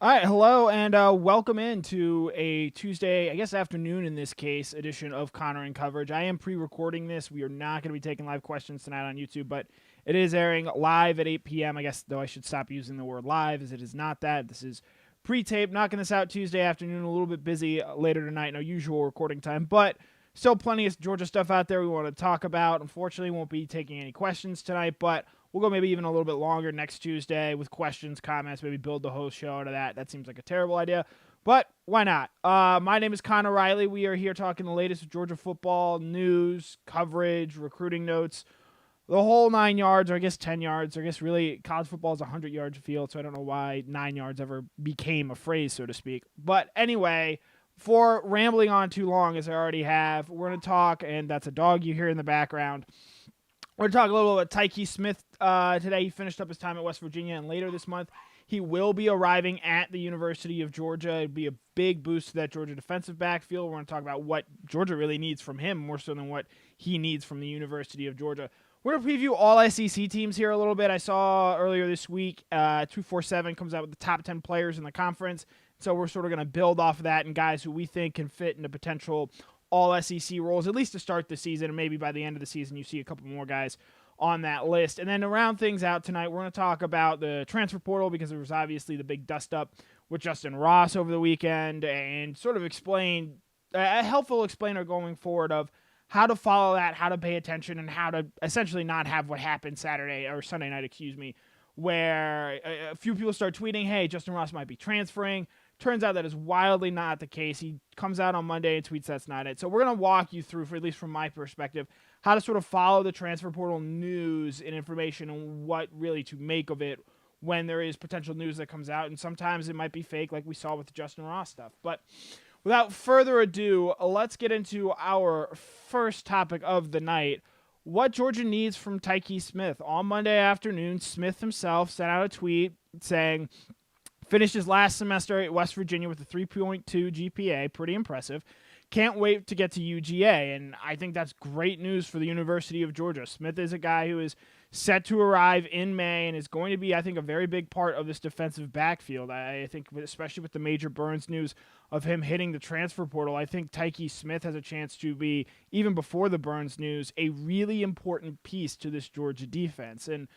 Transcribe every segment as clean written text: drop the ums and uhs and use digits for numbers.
All right, hello, and welcome into a Tuesday, I guess afternoon in this case, edition of Connor and Coverage. I am pre-recording this. We are not going to be taking live questions tonight on YouTube, but it is airing live at 8 p.m. I guess, though I should stop using the word live, as it is not that. This is pre-tape, knocking this out Tuesday afternoon, a little bit busy later tonight, no usual recording time, but still plenty of Georgia stuff out there we want to talk about. Unfortunately, won't be taking any questions tonight, but we'll go maybe even a little bit longer next Tuesday with questions, comments, maybe build the whole show out of that. That seems like a terrible idea, but why not? My name is Connor Riley. We are here talking the latest of Georgia football news, coverage, recruiting notes, the whole 9 yards, or I guess 10 yards. I guess really college football is 100 yards field, so I don't know why 9 yards ever became a phrase, so to speak. But anyway, for rambling on too long, as I already have, we're going to talk, and that's a dog you hear in the background. We're going to talk a little about Tykee Smith today. He finished up his time at West Virginia, and later this month, he will be arriving at the University of Georgia. It'd be a big boost to that Georgia defensive backfield. We're going to talk about what Georgia really needs from him, more so than what he needs from the University of Georgia. We're going to preview all SEC teams here a little bit. I saw earlier this week, 247 comes out with the top 10 players in the conference. So we're sort of going to build off of that and guys who we think can fit into potential all-SEC roles, at least to start the season, and maybe by the end of the season you see a couple more guys on that list. And then to round things out tonight, we're going to talk about the transfer portal because there was obviously the big dust-up with Justin Ross over the weekend and sort of explain, a helpful explainer going forward of how to follow that, how to pay attention, and how to essentially not have what happened Sunday night, where a few people start tweeting, hey, Justin Ross might be transferring. Turns out that is wildly not the case. He comes out on Monday and tweets that's not it. So we're going to walk you through, at least from my perspective, how to sort of follow the transfer portal news and information and what really to make of it when there is potential news that comes out. And sometimes it might be fake like we saw with the Justin Ross stuff. But without further ado, let's get into our first topic of the night. What Georgia needs from Tykee Smith. On Monday afternoon, Smith himself sent out a tweet saying, finished his last semester at West Virginia with a 3.2 GPA. Pretty impressive. Can't wait to get to UGA. And I think that's great news for the University of Georgia. Smith is a guy who is set to arrive in May and is going to be, I think, a very big part of this defensive backfield. I think, especially with the Major Burns news of him hitting the transfer portal, I think Tykee Smith has a chance to be, even before the Burns news, a really important piece to this Georgia defense. And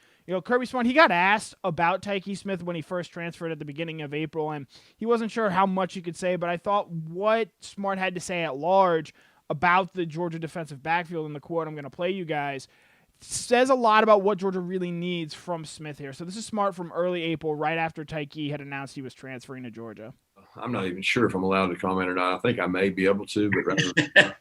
Kirby Smart, he got asked about Tykee Smith when he first transferred at the beginning of April, and he wasn't sure how much he could say, but I thought what Smart had to say at large about the Georgia defensive backfield in the quote I'm going to play you guys says a lot about what Georgia really needs from Smith here. So this is Smart from early April, right after Tykee had announced he was transferring to Georgia. I'm not even sure if I'm allowed to comment or not. I think I may be able to, but rather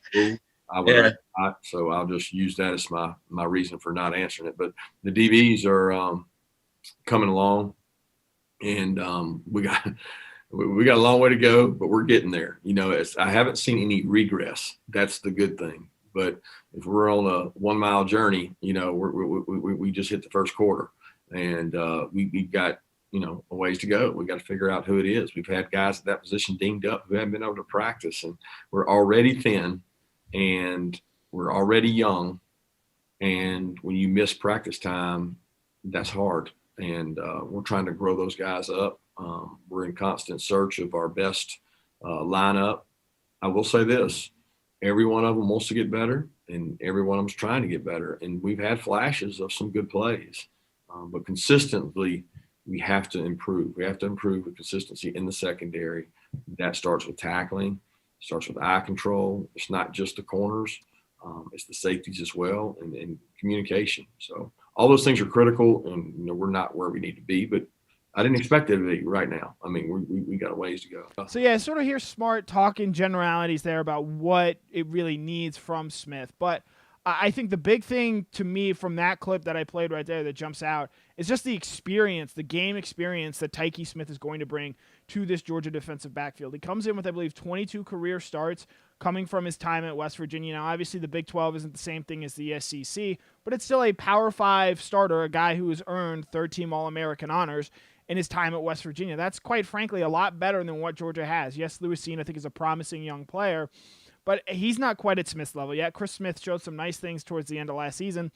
I would not. So I'll just use that as my reason for not answering it. But the DBs are coming along, and we got a long way to go, but we're getting there. I haven't seen any regress. That's the good thing. But if we're on a 1 mile journey, we just hit the first quarter, and we've got a ways to go. We got to figure out who it is. We've had guys at that position dinged up who haven't been able to practice, and we're already thin, and we're already young. And when you miss practice time, that's hard. And we're trying to grow those guys up. We're in constant search of our best lineup. I will say this. Every one of them wants to get better, and every one of them's trying to get better. And we've had flashes of some good plays, but consistently we have to improve. We have to improve with consistency in the secondary. That starts with tackling, starts with eye control. It's not just the corners, it's the safeties as well, and communication. So all those things are critical, and we're not where we need to be, but I didn't expect it to be right now. I mean, we got a ways to go. So, yeah, sort of hear Smart talking generalities there about what it really needs from Smith. But I think the big thing to me from that clip that I played right there that jumps out is just the experience, the game experience that Tykee Smith is going to bring to this Georgia defensive backfield. He comes in with, I believe, 22 career starts coming from his time at West Virginia. Now, obviously, the Big 12 isn't the same thing as the SEC, but it's still a Power 5 starter, a guy who has earned third-team All-American honors in his time at West Virginia. That's quite frankly a lot better than what Georgia has. Yes, Lewis Cine, I think, is a promising young player, but he's not quite at Smith's level yet. Chris Smith showed some nice things towards the end of last season.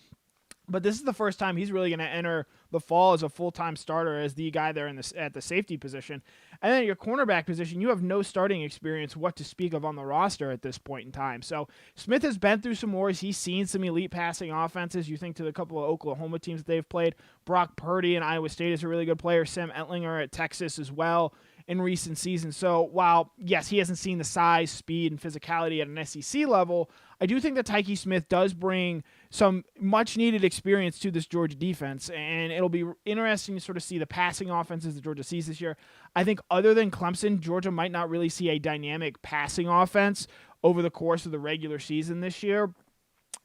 But this is the first time he's really going to enter the fall as a full-time starter, as the guy there at the safety position. And then at your cornerback position, you have no starting experience what to speak of on the roster at this point in time. So Smith has been through some wars. He's seen some elite passing offenses. You think to the couple of Oklahoma teams that they've played. Brock Purdy in Iowa State is a really good player. Sam Etlinger at Texas as well in recent seasons. So while, yes, he hasn't seen the size, speed, and physicality at an SEC level, I do think that Tykee Smith does bring some much-needed experience to this Georgia defense, and it'll be interesting to sort of see the passing offenses that Georgia sees this year. I think other than Clemson, Georgia might not really see a dynamic passing offense over the course of the regular season this year.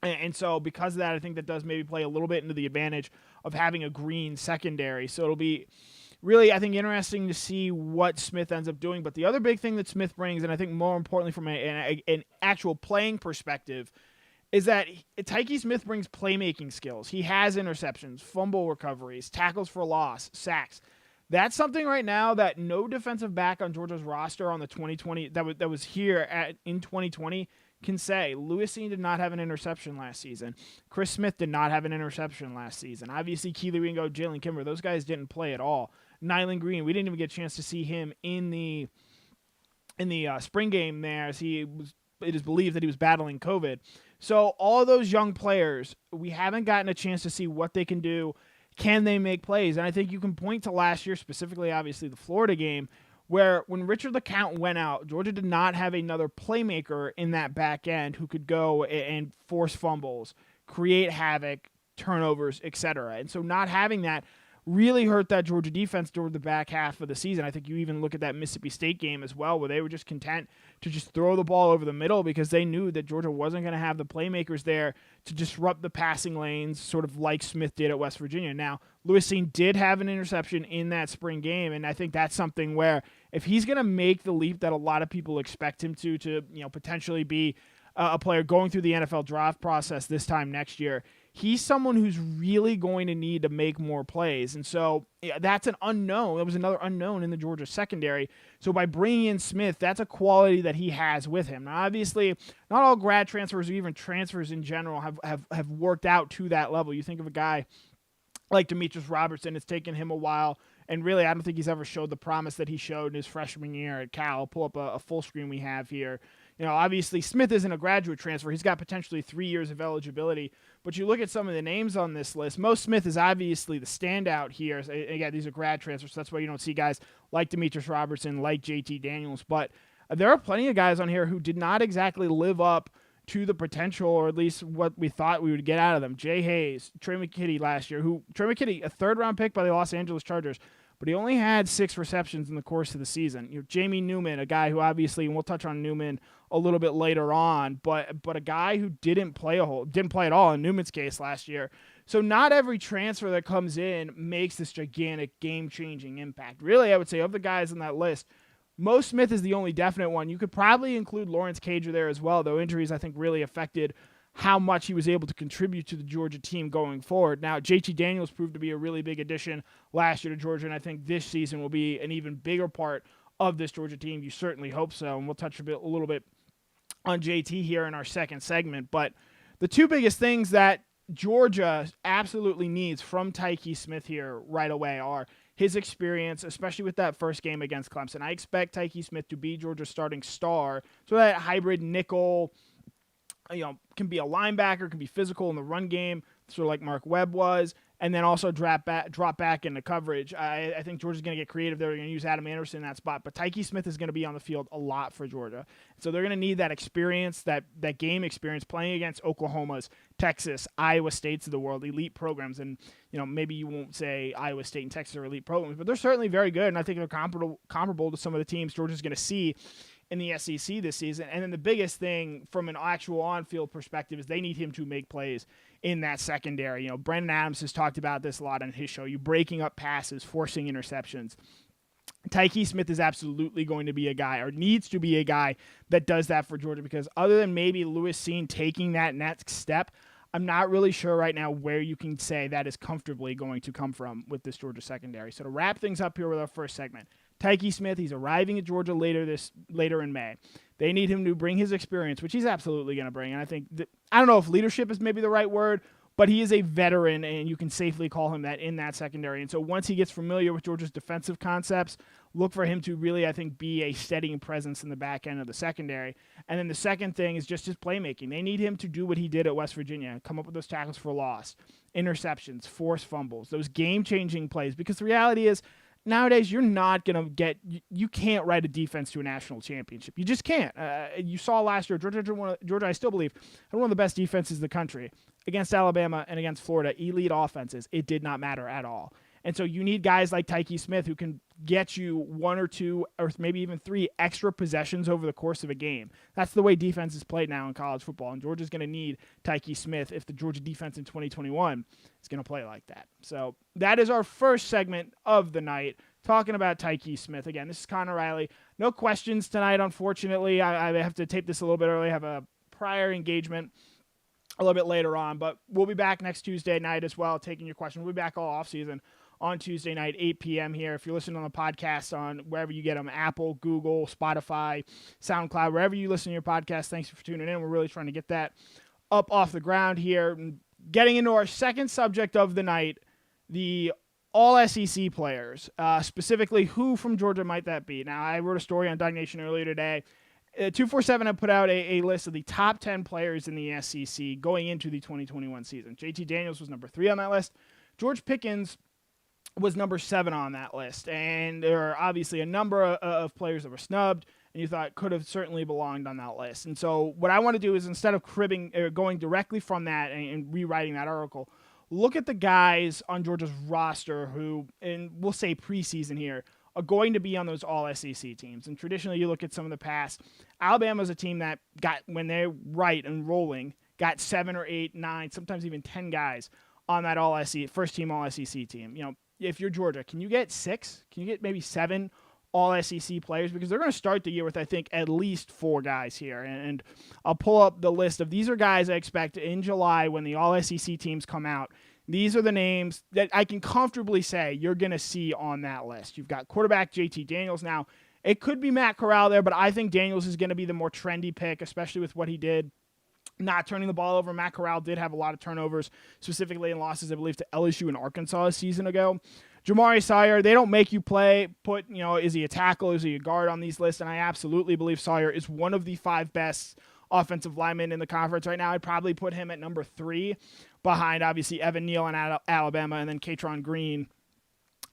And so because of that, I think that does maybe play a little bit into the advantage of having a green secondary. So it'll be really, I think, interesting to see what Smith ends up doing. But the other big thing that Smith brings, and I think more importantly from an actual playing perspective, is that Tykee Smith brings playmaking skills. He has interceptions, fumble recoveries, tackles for loss, sacks. That's something right now that no defensive back on Georgia's roster on the 2020 that was here in 2020 can say. Lewis Cine did not have an interception last season. Chris Smith did not have an interception last season. Obviously, Keely Ringo, Jalen Kimber, those guys didn't play at all. Nyland Green, we didn't even get a chance to see him in the spring game there, as it is believed that he was battling COVID. So all those young players, we haven't gotten a chance to see what they can do. Can they make plays? And I think you can point to last year, specifically, obviously, the Florida game, where when Richard LeCounte went out, Georgia did not have another playmaker in that back end who could go and force fumbles, create havoc, turnovers, etc. And so not having that really hurt that Georgia defense toward the back half of the season. I think you even look at that Mississippi State game as well, where they were just content to just throw the ball over the middle because they knew that Georgia wasn't going to have the playmakers there to disrupt the passing lanes, sort of like Smith did at West Virginia. Now, Lewis Cine did have an interception in that spring game, and I think that's something where if he's going to make the leap that a lot of people expect him to potentially be a player going through the NFL draft process this time next year, he's someone who's really going to need to make more plays. And so that's an unknown. That was another unknown in the Georgia secondary. So by bringing in Smith, that's a quality that he has with him. Now, obviously, not all grad transfers or even transfers in general have worked out to that level. You think of a guy like Demetrius Robertson. It's taken him a while. And really, I don't think he's ever showed the promise that he showed in his freshman year at Cal. I'll pull up a full screen we have here. Obviously, Smith isn't a graduate transfer. He's got potentially 3 years of eligibility. But you look at some of the names on this list. Mo Smith is obviously the standout here. Again, these are grad transfers, so that's why you don't see guys like Demetrius Robertson, like JT Daniels. But there are plenty of guys on here who did not exactly live up to the potential, or at least what we thought we would get out of them. Jay Hayes, Trey McKitty last year, Trey McKitty, a third-round pick by the Los Angeles Chargers, but he only had 6 receptions in the course of the season. Jamie Newman, a guy who obviously, and we'll touch on Newman a little bit later on, but a guy who didn't play at all in Newman's case last year. So not every transfer that comes in makes this gigantic game-changing impact. Really, I would say of the guys on that list, Mo Smith is the only definite one. You could probably include Lawrence Cager there as well, though injuries I think really affected how much he was able to contribute to the Georgia team going forward. Now, JT Daniels proved to be a really big addition last year to Georgia, and I think this season will be an even bigger part of this Georgia team. You certainly hope so, and we'll touch a little bit on JT here in our second segment. But the two biggest things that Georgia absolutely needs from Tykee Smith here right away are his experience, especially with that first game against Clemson. I expect Tykee Smith to be Georgia's starting star, so that hybrid nickel, can be a linebacker, can be physical in the run game, sort of like Mark Webb was, and then also drop back into coverage. I think Georgia's going to get creative there. They're going to use Adam Anderson in that spot, but Tykee Smith is going to be on the field a lot for Georgia. So they're going to need that experience, that game experience, playing against Oklahoma's, Texas, Iowa States of the world, elite programs. And, maybe you won't say Iowa State and Texas are elite programs, but they're certainly very good, and I think they're comparable to some of the teams Georgia's going to see in the SEC this season. And then the biggest thing from an actual on-field perspective is they need him to make plays in that secondary. Brandon Adams has talked about this a lot on his show. You breaking up passes, forcing interceptions. Tykee Smith is absolutely going to be a guy, or needs to be a guy, that does that for Georgia, because other than maybe Lewis Cine taking that next step, I'm not really sure right now where you can say that is comfortably going to come from with this Georgia secondary. So to wrap things up here with our first segment, Tykee Smith, he's arriving at Georgia later in May. They need him to bring his experience, which he's absolutely going to bring. And I think I don't know if leadership is maybe the right word, but he is a veteran, and you can safely call him that in that secondary. And so once he gets familiar with Georgia's defensive concepts, look for him to really, I think, be a steadying presence in the back end of the secondary. And then the second thing is just his playmaking. They need him to do what he did at West Virginia, come up with those tackles for loss, interceptions, forced fumbles, those game-changing plays, because the reality is, nowadays, you're not going to you can't write a defense to a national championship. You just can't. You saw last year, Georgia, I still believe, had one of the best defenses in the country against Alabama and against Florida, elite offenses. It did not matter at all. And so you need guys like Tykee Smith who can get you one or two or maybe even three extra possessions over the course of a game. That's the way defense is played now in college football, and Georgia's going to need Tykee Smith if the Georgia defense in 2021 is going to play like that. So that is our first segment of the night, talking about Tykee Smith. Again, this is Connor Riley. No questions tonight, unfortunately. I have to tape this a little bit early. I have a prior engagement a little bit later on, but we'll be back next Tuesday night as well, taking your questions. We'll be back all offseason on Tuesday night, 8 p.m. here. If you're listening on the podcast on wherever you get them, Apple, Google, Spotify, SoundCloud, wherever you listen to your podcast, thanks for tuning in. We're really trying to get that up off the ground here. Getting into our second subject of the night, the all-SEC players, specifically who from Georgia might that be? Now, I wrote a story on Dog Nation earlier today. 247 have put out a list of the top 10 players in the SEC going into the 2021 season. JT Daniels was number 3 on that list. George Pickens was number 7 on that list. And there are obviously a number of players that were snubbed and you thought could have certainly belonged on that list. And so what I want to do is, instead of cribbing or going directly from that and rewriting that article, look at the guys on Georgia's roster who, and we'll say preseason here, are going to be on those all-SEC teams. And traditionally, you look at some of the past. Alabama's a team that got, when they're right and rolling, got 7 or 8, 9, sometimes even 10 guys on that all-SEC, first-team all-SEC team. You know, if you're Georgia, can you get 6? Can you get maybe 7 all-SEC players? Because they're going to start the year with, I think, at least 4 guys here. And I'll pull up the list of these are guys I expect in July when the all-SEC teams come out. These are the names that I can comfortably say you're going to see on that list. You've got quarterback JT Daniels. Now, it could be Matt Corral there, but I think Daniels is going to be the more trendy pick, especially with what he did, not turning the ball over. Matt Corral did have a lot of turnovers, specifically in losses, I believe, to LSU and Arkansas a season ago. Jamari Sawyer, they don't make you is he a tackle, is he a guard on these lists? And I absolutely believe Sawyer is one of the 5 best offensive linemen in the conference right now. I'd probably put him at number 3 behind, obviously, Evan Neal in Alabama and then Katron Green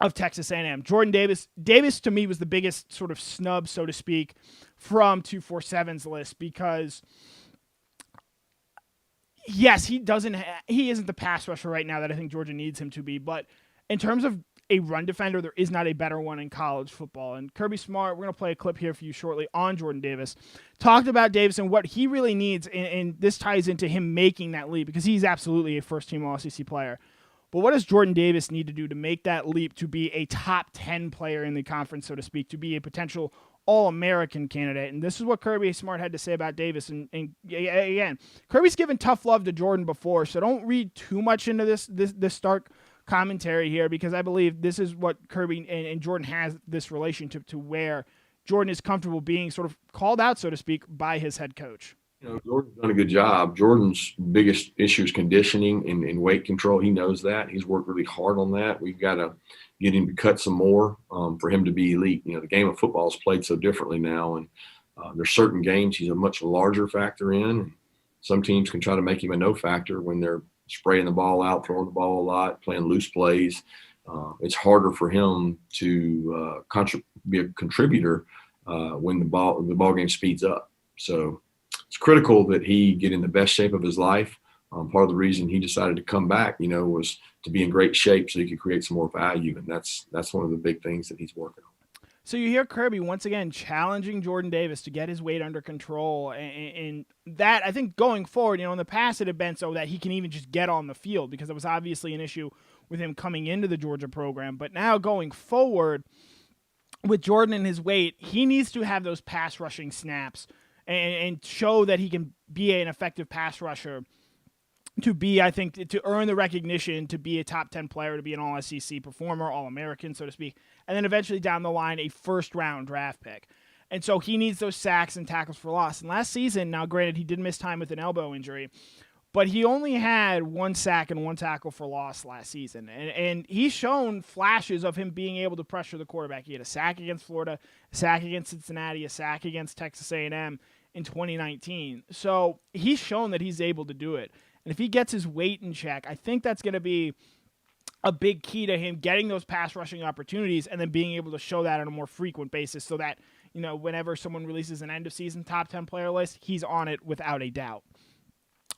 of Texas A&M. Jordan Davis. Davis, to me, was the biggest sort of snub, so to speak, from 247's list because, yes, he isn't the pass rusher right now that I think Georgia needs him to be, but in terms of a run defender, there is not a better one in college football. And Kirby Smart, we're going to play a clip here for you shortly on Jordan Davis, talked about Davis and what he really needs, and this ties into him making that leap because he's absolutely a first-team All-SEC player. But what does Jordan Davis need to do to make that leap to be a top 10 player in the conference, so to speak, to be a potential All-American candidate? And this is what Kirby Smart had to say about Davis. And again, Kirby's given tough love to Jordan before, so don't read too much into this stark commentary here, because I believe this is what Kirby and Jordan has this relationship to where Jordan is comfortable being sort of called out, so to speak, by his head coach. You know, Jordan's done a good job. Jordan's biggest issue is conditioning and weight control. He knows that. He's worked really hard on that. We've got to get him to cut some more for him to be elite. You know, the game of football is played so differently now, and there's certain games he's a much larger factor in. Some teams can try to make him a no factor when they're spraying the ball out, throwing the ball a lot, playing loose plays. It's harder for him to be a contributor when the ball game speeds up. So it's critical that he get in the best shape of his life. Part of the reason he decided to come back, was to be in great shape so he could create some more value, and that's one of the big things that he's working on. So you hear Kirby once again challenging Jordan Davis to get his weight under control, and that, I think, going forward, in the past it had been so that he can even just get on the field, because it was obviously an issue with him coming into the Georgia program. But now going forward with Jordan and his weight, he needs to have those pass rushing snaps and show that he can be an effective pass rusher to be, I think, to earn the recognition to be a top 10 player, to be an All-SEC performer, All-American, so to speak, and then eventually down the line, a first-round draft pick. And so he needs those sacks and tackles for loss. And last season, now granted, he did miss time with an elbow injury, but he only had 1 sack and 1 tackle for loss last season. And he's shown flashes of him being able to pressure the quarterback. He had a sack against Florida, a sack against Cincinnati, a sack against Texas A&M in 2019. So he's shown that he's able to do it. And if he gets his weight in check, I think that's going to be a big key to him getting those pass rushing opportunities and then being able to show that on a more frequent basis so that, whenever someone releases an end of season top 10 player list, he's on it without a doubt.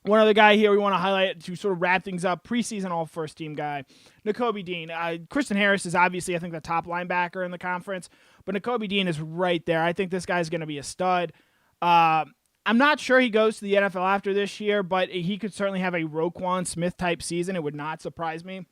One other guy here we want to highlight to sort of wrap things up, preseason all first team guy, Nakobe Dean. Kristen Harris is obviously, I think, the top linebacker in the conference, but Nakobe Dean is right there. I think this guy's going to be a stud. I'm not sure he goes to the NFL after this year, but he could certainly have a Roquan Smith type season. It would not surprise me.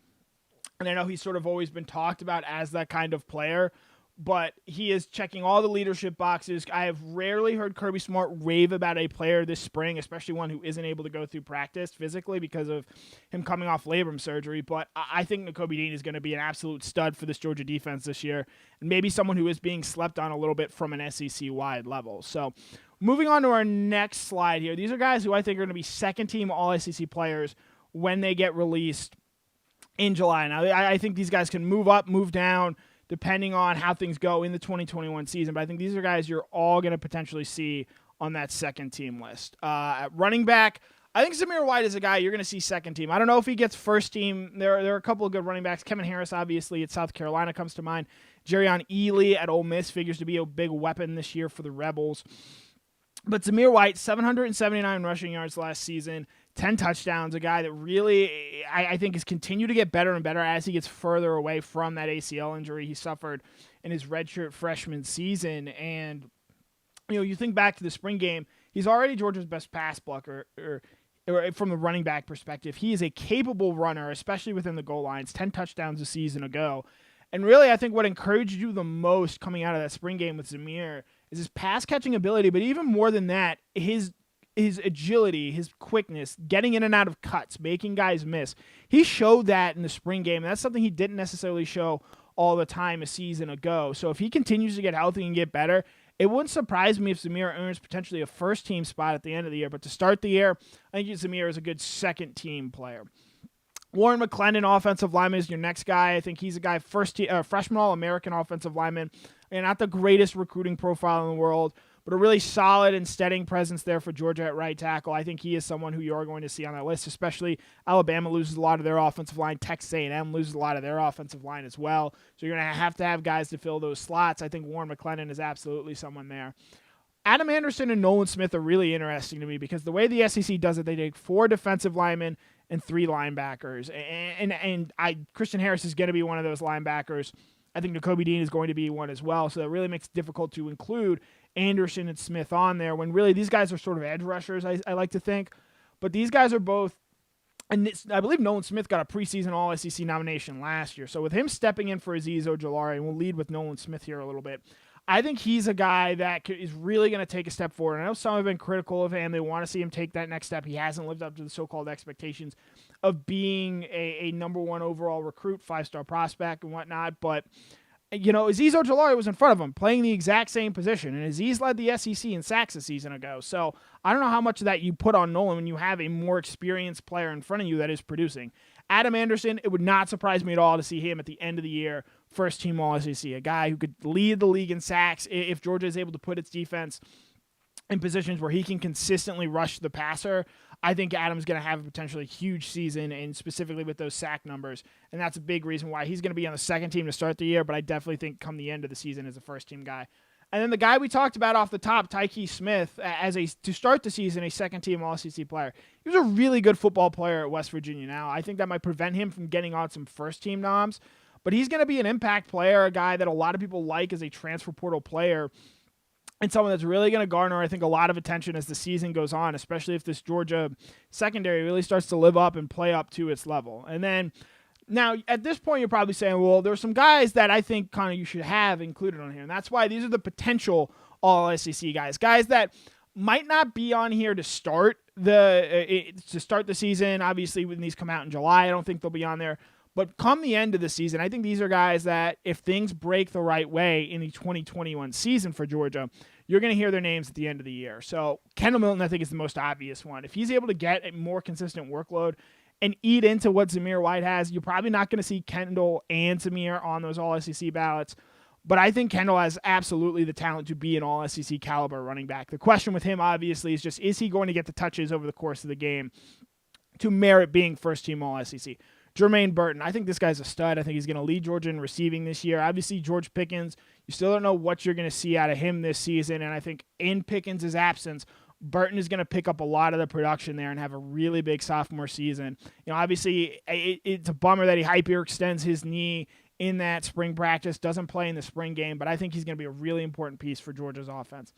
And I know he's sort of always been talked about as that kind of player, but he is checking all the leadership boxes. I have rarely heard Kirby Smart rave about a player this spring, especially one who isn't able to go through practice physically because of him coming off labrum surgery. But I think Nakobe Dean is going to be an absolute stud for this Georgia defense this year, and maybe someone who is being slept on a little bit from an SEC-wide level. So moving on to our next slide here, these are guys who I think are going to be second-team All-SEC players when they get released in July. Now, I think these guys can move up, move down, depending on how things go in the 2021 season. But I think these are guys you're all going to potentially see on that second team list. At running back, I think Zamir White is a guy you're going to see second team. I don't know if he gets first team. There are a couple of good running backs. Kevin Harris, obviously, at South Carolina comes to mind. Jerrion Ely at Ole Miss figures to be a big weapon this year for the Rebels. But Zamir White, 779 rushing yards last season, 10 touchdowns, a guy that really, I think, has continued to get better and better as he gets further away from that ACL injury he suffered in his redshirt freshman season. And, you think back to the spring game, he's already Georgia's best pass blocker, or from the running back perspective. He is a capable runner, especially within the goal lines, 10 touchdowns a season ago. And really, I think what encouraged you the most coming out of that spring game with Zamir is his pass-catching ability, but even more than that, his agility, his quickness, getting in and out of cuts, making guys miss. He showed that in the spring game, and that's something he didn't necessarily show all the time a season ago. So if he continues to get healthy and get better, it wouldn't surprise me if Zamir earns potentially a first-team spot at the end of the year. But to start the year, I think Zamir is a good second-team player. Warren McClendon, offensive lineman, is your next guy. I think he's a guy, freshman All-American offensive lineman, and not the greatest recruiting profile in the world, but a really solid and steadying presence there for Georgia at right tackle. I think he is someone who you're going to see on that list, especially Alabama loses a lot of their offensive line. Texas A&M loses a lot of their offensive line as well. So you're going to have guys to fill those slots. I think Warren McClendon is absolutely someone there. Adam Anderson and Nolan Smith are really interesting to me because the way the SEC does it, they take 4 defensive linemen and 3 linebackers. And Christian Harris is going to be one of those linebackers. I think Nakobe Dean is going to be one as well. So that really makes it difficult to include Anderson and Smith on there when really these guys are sort of edge rushers, I like to think. But these guys are both, and I believe Nolan Smith got a preseason All-SEC nomination last year. So with him stepping in for Azeez Ojulari, and we'll lead with Nolan Smith here a little bit, I think he's a guy that is really going to take a step forward. I know some have been critical of him. They want to see him take that next step. He hasn't lived up to the so-called expectations of being a number 1 overall recruit, 5-star prospect and whatnot. But, Azeez Ojulari was in front of him playing the exact same position. And Azeez led the SEC in sacks a season ago. So I don't know how much of that you put on Nolan when you have a more experienced player in front of you that is producing. Adam Anderson, it would not surprise me at all to see him at the end of the year, first team All-SEC, a guy who could lead the league in sacks if Georgia is able to put its defense in positions where he can consistently rush the passer. I think Adam's going to have a potentially huge season, and specifically with those sack numbers, and that's a big reason why he's going to be on the second team to start the year, but I definitely think come the end of the season as a first-team guy. And then the guy we talked about off the top, Tykee Smith, to start the season, a second-team All-SEC player. He was a really good football player at West Virginia now. I think that might prevent him from getting on some first-team noms, but he's going to be an impact player, a guy that a lot of people like as a transfer portal player, and someone that's really going to garner, I think, a lot of attention as the season goes on, especially if this Georgia secondary really starts to live up and play up to its level. And then, now, at this point, you're probably saying, well, there's some guys that I think kind of you should have included on here. And that's why these are the potential All-SEC guys. Guys that might not be on here to start the season. Obviously, when these come out in July, I don't think they'll be on there. But come the end of the season, I think these are guys that if things break the right way in the 2021 season for Georgia, you're going to hear their names at the end of the year. So Kendall Milton, I think, is the most obvious one. If he's able to get a more consistent workload and eat into what Zamir White has, you're probably not going to see Kendall and Zamir on those All-SEC ballots. But I think Kendall has absolutely the talent to be an All-SEC caliber running back. The question with him, obviously, is just, is he going to get the touches over the course of the game to merit being first-team All-SEC? Jermaine Burton, I think this guy's a stud. I think he's going to lead Georgia in receiving this year. Obviously, George Pickens, you still don't know what you're going to see out of him this season, and I think in Pickens' absence, Burton is going to pick up a lot of the production there and have a really big sophomore season. Obviously, it's a bummer that he hyperextends his knee in that spring practice, doesn't play in the spring game, but I think he's going to be a really important piece for Georgia's offense.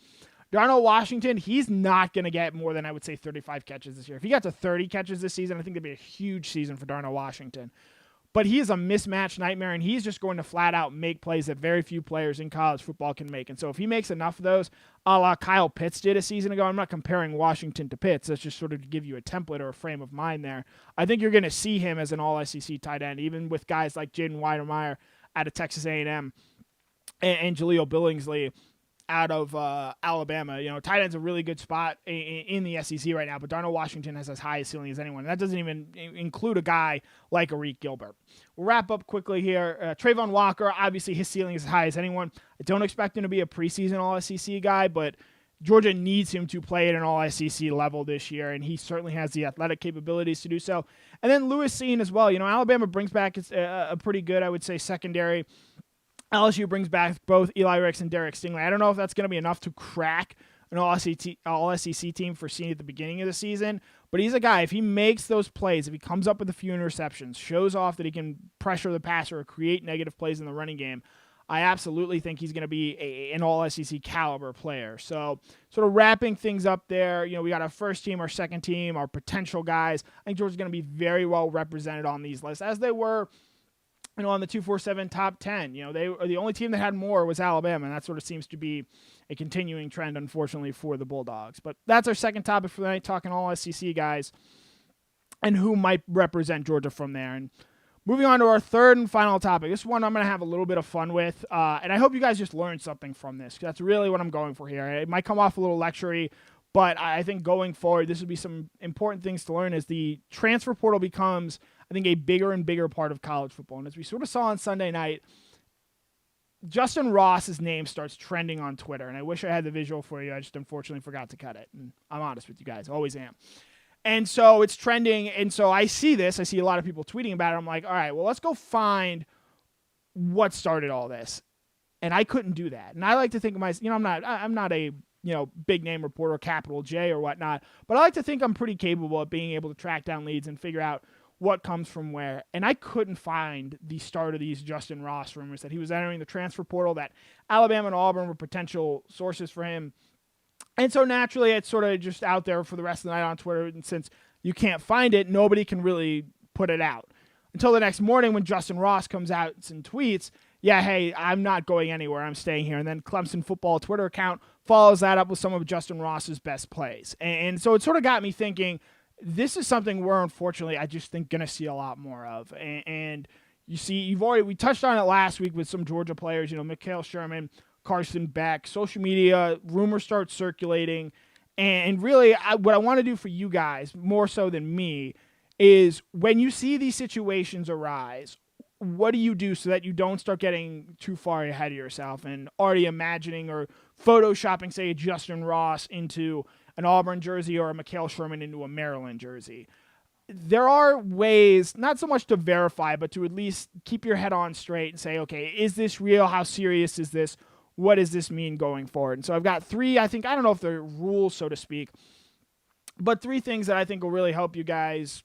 Darnell Washington, he's not going to get more than, I would say, 35 catches this year. If he got to 30 catches this season, I think that'd be a huge season for Darnell Washington. But he is a mismatch nightmare, and he's just going to flat out make plays that very few players in college football can make. And so if he makes enough of those, a la Kyle Pitts did a season ago, I'm not comparing Washington to Pitts. That's just sort of to give you a template or a frame of mind there. I think you're going to see him as an all-SEC tight end, even with guys like Jaden Weidemeyer out of Texas A&M and Jaleel Billingsley out of Alabama. Tight end's a really good spot in the SEC right now, but Darnell Washington has as high a ceiling as anyone. And that doesn't even include a guy like Arik Gilbert. We'll wrap up quickly here. Trayvon Walker, obviously his ceiling is as high as anyone. I don't expect him to be a preseason All-SEC guy, but Georgia needs him to play at an All-SEC level this year, and he certainly has the athletic capabilities to do so. And then Lewis Cine as well. Alabama brings back a pretty good, I would say, secondary. LSU brings back both Eli Ricks and Derek Stingley. I don't know if that's going to be enough to crack an All-SEC team for Cine at the beginning of the season, but he's a guy, if he makes those plays, if he comes up with a few interceptions, shows off that he can pressure the passer or create negative plays in the running game, I absolutely think he's going to be an All-SEC caliber player. So sort of wrapping things up there, we got our first team, our second team, our potential guys. I think Georgia's going to be very well represented on these lists, as they were on the 247 top 10. They the only team that had more was Alabama, and that sort of seems to be a continuing trend, unfortunately, for the Bulldogs. But that's our second topic for the night, talking all SEC guys and who might represent Georgia from there. And moving on to our third and final topic. This one I'm going to have a little bit of fun with, and I hope you guys just learned something from this, because that's really what I'm going for here. It might come off a little lectury, but I think going forward, this would be some important things to learn as the transfer portal becomes, I think, a bigger and bigger part of college football. And as we sort of saw on Sunday night, Justin Ross's name starts trending on Twitter. And I wish I had the visual for you. I just unfortunately forgot to cut it. And I'm honest with you guys. Always am. And so it's trending. And so I see this. I see a lot of people tweeting about it. I'm like, all right, well, let's go find what started all this. And I couldn't do that. And I like to think of myself, I'm not a big name reporter, capital J or whatnot, but I like to think I'm pretty capable of being able to track down leads and figure out what comes from where. And I couldn't find the start of these Justin Ross rumors that he was entering the transfer portal, that Alabama and Auburn were potential sources for him. And so naturally, it's sort of just out there for the rest of the night on Twitter. And since you can't find it, nobody can really put it out until the next morning when Justin Ross comes out and tweets, yeah, hey, I'm not going anywhere. I'm staying here. And then Clemson football Twitter account follows that up with some of Justin Ross's best plays. And so it sort of got me thinking, this is something we're unfortunately, I just think, going to see a lot more of. And you see, we touched on it last week with some Georgia players, Mikhail Sherman, Carson Beck, social media, rumors start circulating. And really, what I want to do for you guys, more so than me, is when you see these situations arise, what do you do so that you don't start getting too far ahead of yourself and already imagining or photoshopping, say, a Justin Ross into an Auburn jersey or a Mikhail Sherman into a Maryland jersey? There are ways, not so much to verify, but to at least keep your head on straight and say, okay, is this real? How serious is this? What does this mean going forward? And so I've got three, I don't know if they're rules, so to speak, but three things that I think will really help you guys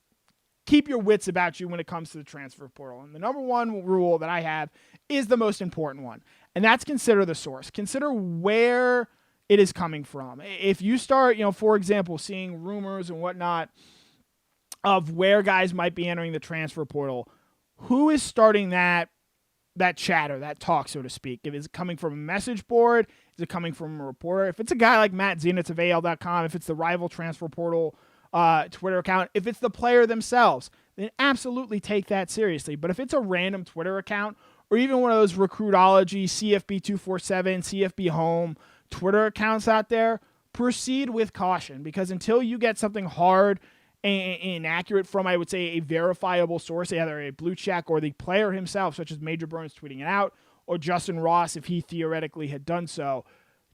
keep your wits about you when it comes to the transfer portal. And the number one rule that I have is the most important one, and that's consider the source. Consider where it is coming from. If you start, for example, seeing rumors and whatnot of where guys might be entering the transfer portal, who is starting that chatter, that talk, so to speak? If it's coming from a message board, is it coming from a reporter? If it's a guy like Matt Zenitz of AL.com, if it's the rival transfer portal Twitter account, if it's the player themselves, then absolutely take that seriously. But if it's a random Twitter account or even one of those Recruitology, CFB247, CFB Home Twitter accounts out there, proceed with caution, because until you get something hard and inaccurate from, I would say, a verifiable source, either a blue check or the player himself, such as Major Burns tweeting it out, or Justin Ross if he theoretically had done so,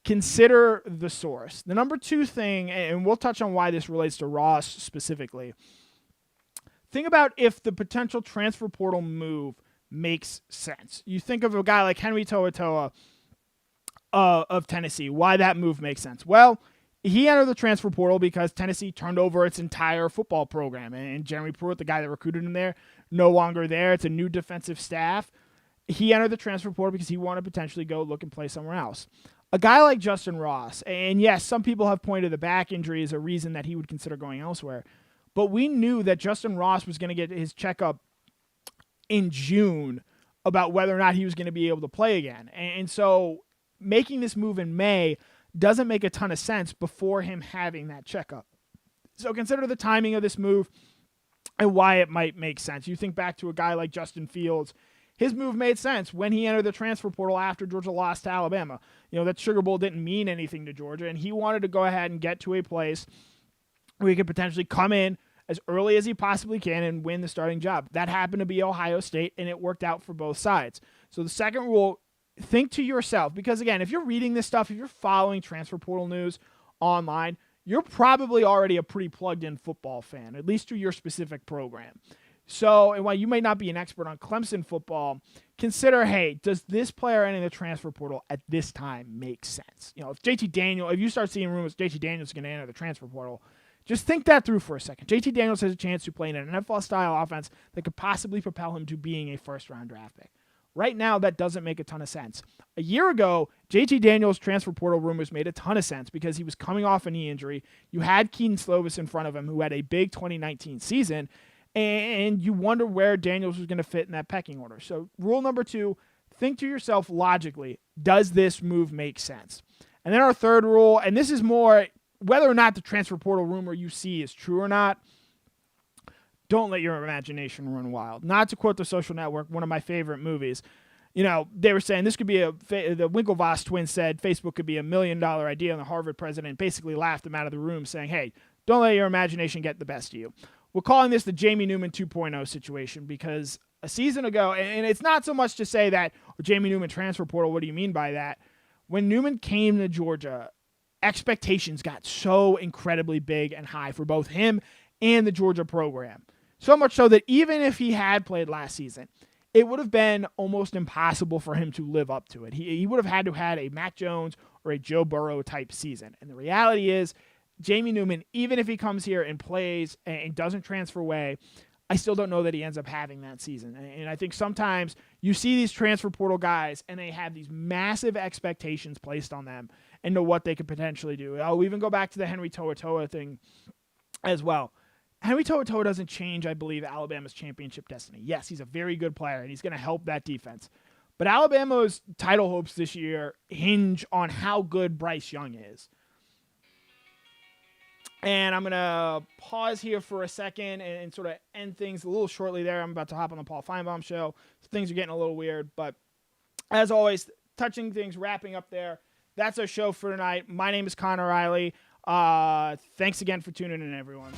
consider the source. The number two thing, and we'll touch on why this relates to Ross specifically, think about if the potential transfer portal move makes sense. You think of a guy like Henry To'oTo'o of Tennessee, why that move makes sense. Well, he entered the transfer portal because Tennessee turned over its entire football program, and Jeremy Pruitt, the guy that recruited him there, no longer there. It's a new defensive staff. He entered the transfer portal because he wanted to potentially go look and play somewhere else. A guy like Justin Ross, and yes, some people have pointed to the back injury as a reason that he would consider going elsewhere, but we knew that Justin Ross was going to get his checkup in June about whether or not he was going to be able to play again. And so making this move in May doesn't make a ton of sense before him having that checkup. So consider the timing of this move and why it might make sense. You think back to a guy like Justin Fields. His move made sense when he entered the transfer portal after Georgia lost to Alabama. That Sugar Bowl didn't mean anything to Georgia, and he wanted to go ahead and get to a place where he could potentially come in as early as he possibly can and win the starting job. That happened to be Ohio State, and it worked out for both sides. So the second rule, think to yourself, because again, if you're reading this stuff, if you're following transfer portal news online, you're probably already a pretty plugged-in football fan, at least to your specific program. So, and while you may not be an expert on Clemson football, consider, hey, does this player entering the transfer portal at this time make sense? If you start seeing rumors JT Daniels is going to enter the transfer portal, just think that through for a second. JT Daniels has a chance to play in an NFL-style offense that could possibly propel him to being a first-round draft pick. Right now, that doesn't make a ton of sense. A year ago, JT Daniels' transfer portal rumors made a ton of sense because he was coming off a knee injury. You had Keaton Slovis in front of him, who had a big 2019 season, and you wonder where Daniels was going to fit in that pecking order. So rule number two, think to yourself logically, does this move make sense? And then our third rule, and this is more whether or not the transfer portal rumor you see is true or not, don't let your imagination run wild. Not to quote The Social Network, one of my favorite movies. They were saying this could be the Winklevoss twins said Facebook could be $1 million idea, and the Harvard president basically laughed them out of the room saying, hey, don't let your imagination get the best of you. We're calling this the Jamie Newman 2.0 situation because a season ago, and it's not so much to say that Jamie Newman transfer portal, what do you mean by that? When Newman came to Georgia, expectations got so incredibly big and high for both him and the Georgia program. So much so that even if he had played last season, it would have been almost impossible for him to live up to it. He would have had to have had a Mac Jones or a Joe Burrow type season. And the reality is, Jamie Newman, even if he comes here and plays and doesn't transfer away, I still don't know that he ends up having that season. And I think sometimes you see these transfer portal guys and they have these massive expectations placed on them and know what they could potentially do. I'll even go back to the Henry To'oTo'o thing as well. Henry To'oTo'o doesn't change, I believe, Alabama's championship destiny. Yes, he's a very good player, and he's going to help that defense. But Alabama's title hopes this year hinge on how good Bryce Young is. And I'm going to pause here for a second and sort of end things a little shortly there. I'm about to hop on the Paul Feinbaum show. So things are getting a little weird. But as always, touching things, wrapping up there. That's our show for tonight. My name is Connor Riley. Thanks again for tuning in, everyone.